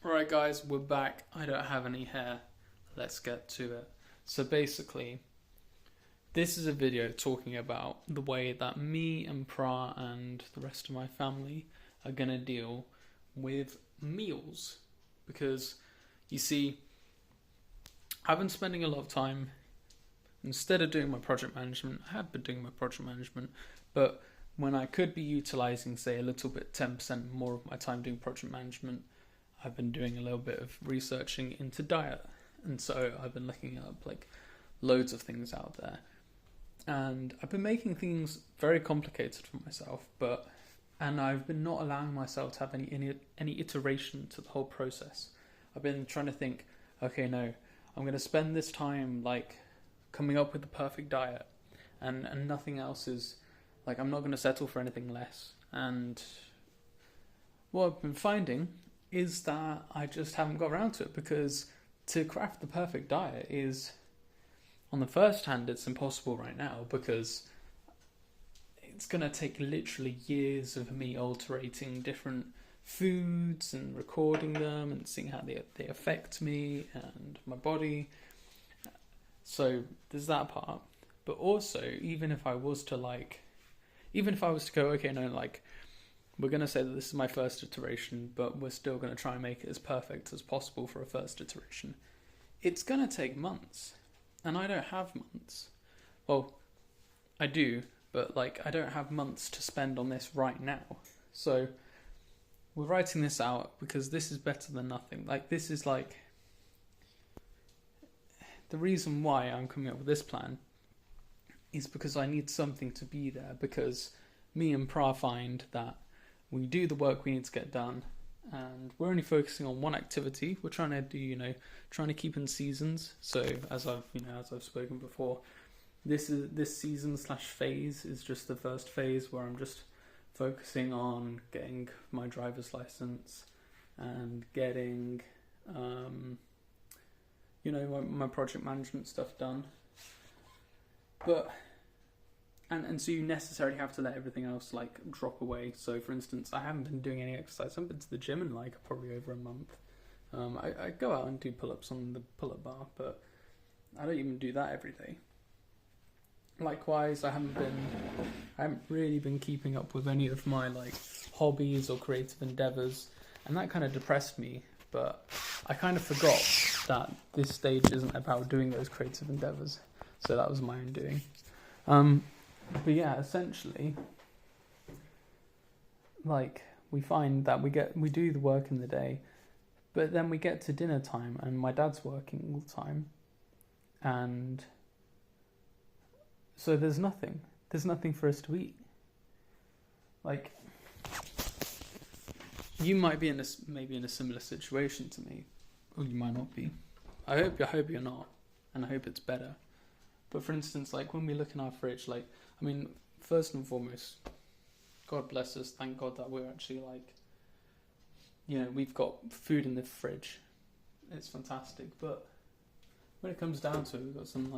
Alright guys, we're back. I don't have any hair. Let's get to it. So basically, this is a video talking about the way that me and Pra and the rest of my family are going to deal with meals. Because, you see, I've been spending a lot of time, instead of doing my project management, I have been doing my project management, but when I could be utilising, say, a little bit, 10% more of my time doing project management, I've been doing a little bit of researching into diet. And so I've been looking up loads of things out there. And I've been making things very complicated for myself, and I've been not allowing myself to have any iteration to the whole process. I've been trying to think, okay, no, I'm going to spend this time coming up with the perfect diet, and nothing else is, I'm not going to settle for anything less. And what I've been finding is that I just haven't got around to it, because to craft the perfect diet is, on the first hand, it's impossible right now, because it's going to take literally years of me altering different foods and recording them and seeing how they affect me and my body. So there's that part. But also, even if I was to go, okay, no, we're going to say that this is my first iteration, but we're still going to try and make it as perfect as possible for a first iteration, it's going to take months. And I don't have months. Well, I do, but I don't have months to spend on this right now. So we're writing this out because this is better than nothing. This is the reason why I'm coming up with this plan is because I need something to be there, because me and Pra find that we do the work we need to get done, and we're only focusing on one activity. We're trying to do, trying to keep in seasons. So as I've spoken before, this season/phase is just the first phase, where I'm just focusing on getting my driver's license and getting, my project management stuff done. But And so you necessarily have to let everything else drop away. So for instance, I haven't been doing any exercise. I haven't been to the gym in probably over a month. I go out and do pull-ups on the pull-up bar, but I don't even do that every day. Likewise, I haven't really been keeping up with any of my hobbies or creative endeavours, and that kind of depressed me. But I kind of forgot that this stage isn't about doing those creative endeavours. So that was my own doing. But yeah, essentially, we find that we do the work in the day, but then we get to dinner time and my dad's working all the time, and so there's nothing for us to eat. You might be maybe in a similar situation to me, or you might not be. I hope you're not, and I hope it's better. But for instance, when we look in our fridge, first and foremost, God bless us, thank God that we're actually we've got food in the fridge. It's fantastic. But when it comes down to it, we've got some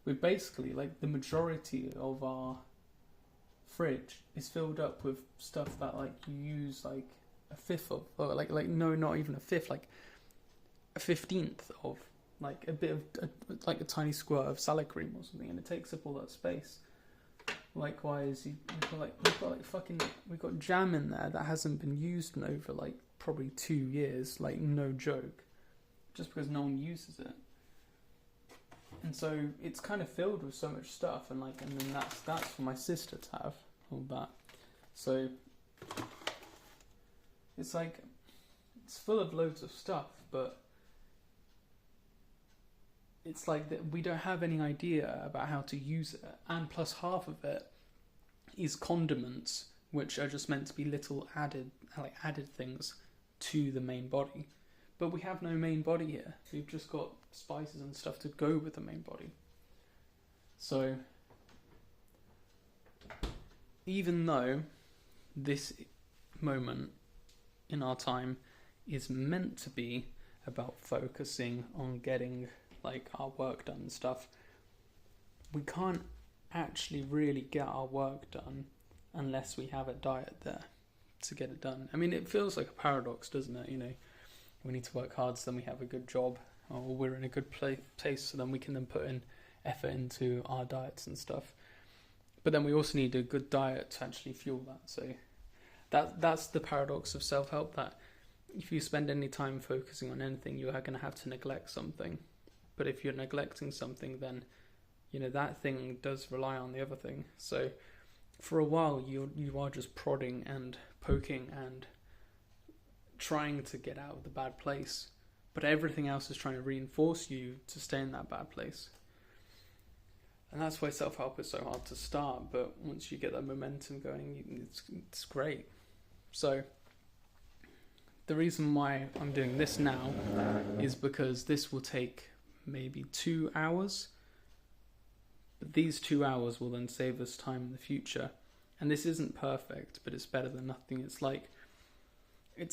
we basically, the majority of our fridge is filled up with stuff that you use a fifth of, or no, not even a fifth, a 15th of. A bit of a tiny squirt of salad cream or something, and it takes up all that space. Likewise, we've got jam in there that hasn't been used in over probably 2 years, no joke, just because no one uses it. And so it's kind of filled with so much stuff, and then that's for my sister to have all that. So it's it's full of loads of stuff, but it's that we don't have any idea about how to use it, and plus half of it is condiments, which are just meant to be little added things to the main body. But we have no main body here. We've just got spices and stuff to go with the main body. So even though this moment in our time is meant to be about focusing on getting our work done and stuff, we can't actually really get our work done unless we have a diet there to get it done. I mean, it feels like a paradox, doesn't it? we need to work hard so then we have a good job, or we're in a good place so then we can then put in effort into our diets and stuff. But then we also need a good diet to actually fuel that. So that's the paradox of self-help, that if you spend any time focusing on anything, you are going to have to neglect something. But if you're neglecting something, then that thing does rely on the other thing. So for a while you are just prodding and poking and trying to get out of the bad place, but everything else is trying to reinforce you to stay in that bad place. And that's why self-help is so hard to start, but once you get that momentum going, it's great. So the reason why I'm doing this now is because this will take maybe 2 hours, but these 2 hours will then save us time in the future. And this isn't perfect, but it's better than nothing. It's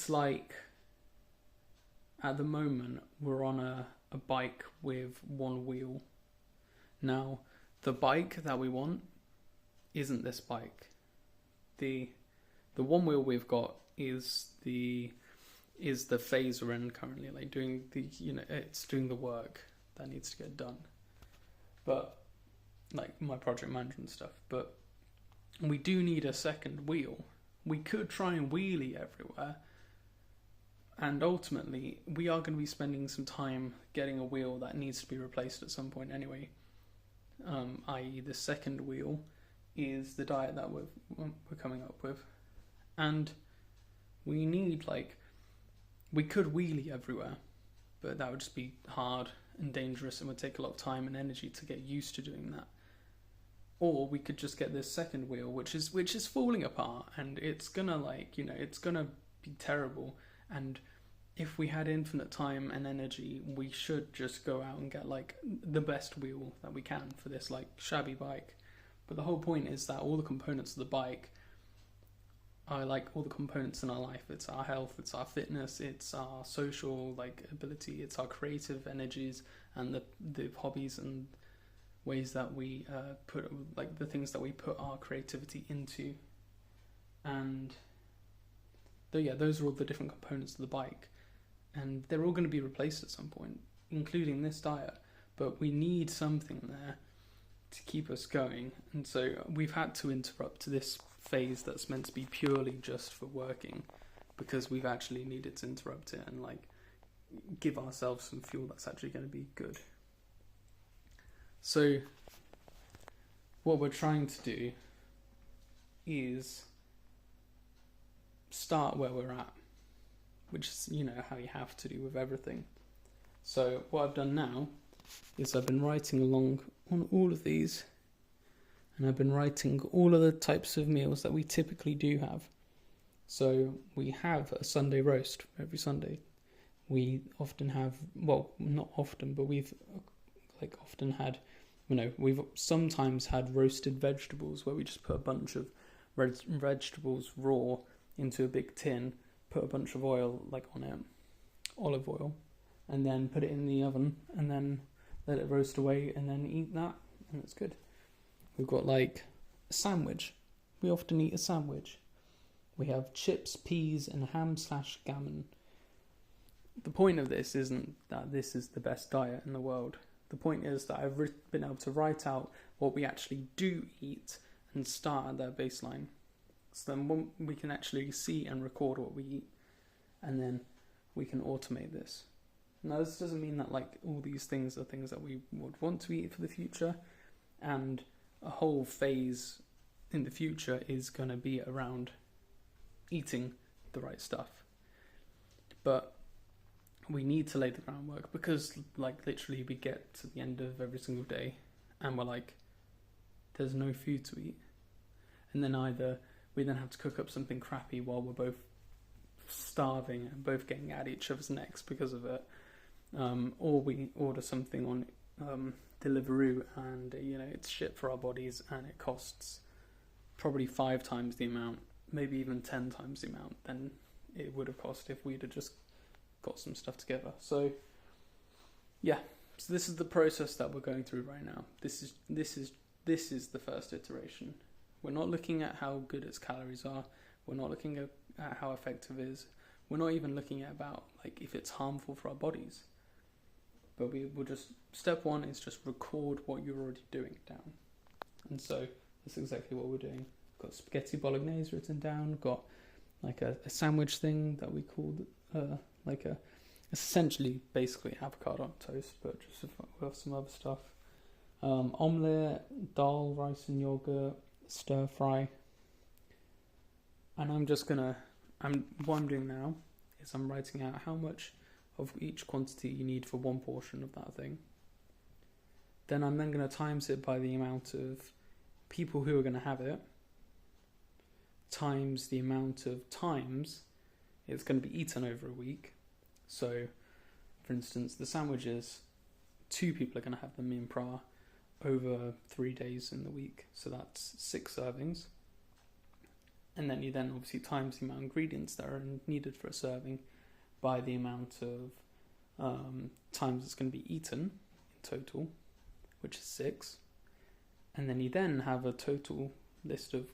like at the moment we're on a bike with one wheel. Now the bike that we want isn't this bike. The one wheel we've got is the phase we're in currently, like doing it's doing the work that needs to get done, but like my project management stuff. But we do need a second wheel. We could try and wheelie everywhere, and ultimately we are going to be spending some time getting a wheel that needs to be replaced at some point anyway, i.e. the second wheel is the diet that we're coming up with. And we need, we could wheelie everywhere, but that would just be hard and dangerous and would take a lot of time and energy to get used to doing that. Or we could just get this second wheel, which is falling apart, and it's gonna it's gonna be terrible. And if we had infinite time and energy, we should just go out and get the best wheel that we can for this shabby bike. But the whole point is that all the components of the bike are all the components in our life. It's our health, it's our fitness, it's our social ability, it's our creative energies, and the hobbies and ways that we put the things that we put our creativity into. And those are all the different components of the bike, and they're all going to be replaced at some point, including this diet. But we need something there to keep us going, and so we've had to interrupt this phase that's meant to be purely just for working, because we've actually needed to interrupt it and give ourselves some fuel that's actually going to be good. So what we're trying to do is start where we're at, which is how you have to do with everything. So what I've done now is I've been writing along on all of these, and I've been writing all of the types of meals that we typically do have. So we have a Sunday roast every Sunday. We often have, well, not often, but we've often had, we've sometimes had roasted vegetables where we just put a bunch of vegetables raw into a big tin, put a bunch of oil on it, olive oil, and then put it in the oven and then let it roast away and then eat that, and it's good. We've got a sandwich. We often eat a sandwich. We have chips, peas, and ham/gammon. The point of this isn't that this is the best diet in the world. The point is that I've been able to write out what we actually do eat and start at that baseline. So then we can actually see and record what we eat, and then we can automate this. Now, this doesn't mean that all these things are things that we would want to eat for the future, and a whole phase in the future is going to be around eating the right stuff. But we need to lay the groundwork, because literally we get to the end of every single day and we're there's no food to eat, and then either we then have to cook up something crappy while we're both starving and both getting at each other's necks because of it, or we order something on Deliveroo and it's shit for our bodies, and it costs probably 5 times the amount, maybe even 10 times the amount than it would have cost if we'd have just got some stuff together. So this is the process that we're going through right now. This is the first iteration. We're not looking at how good its calories are. We're not looking at how effective it is. We're not even looking at about like if it's harmful for our bodies. But we will just, step one is just record what you're already doing down. And so that's exactly what we're doing. We've got spaghetti bolognese written down, got like a sandwich thing that we called like a, essentially basically avocado on toast, but just with some other stuff. Omelette, dal, rice and yogurt, stir fry. And what I'm doing now is I'm writing out how much of each quantity you need for one portion of that thing. Then I'm then going to times it by the amount of people who are going to have it, times the amount of times it's going to be eaten over a week. So, for instance, the sandwiches, 2 people are going to have them, me and Pra, over 3 days in the week. So that's 6 servings. And then you then obviously times the amount of ingredients that are needed for a serving by the amount of times it's going to be eaten in total, which is 6. And then you then have a total list of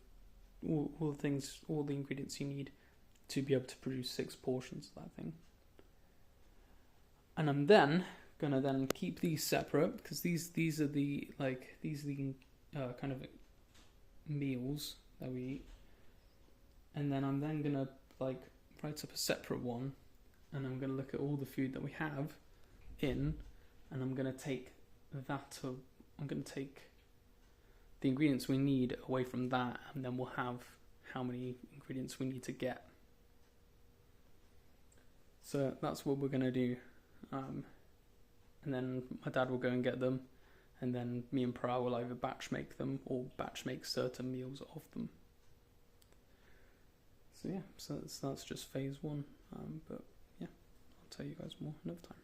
all the ingredients you need to be able to produce 6 portions of that thing. And I'm then gonna then keep these separate, because these are the kind of meals that we eat. And then I'm then gonna like write up a separate one, and I'm gonna look at all the food that we have in, and I'm gonna take the ingredients we need away from that, and then we'll have how many ingredients we need to get. So that's what we're gonna do. And then my dad will go and get them, and then me and Pra will either batch make them or batch make certain meals of them. So yeah, so that's just phase 1. But yeah, I'll tell you guys more another time.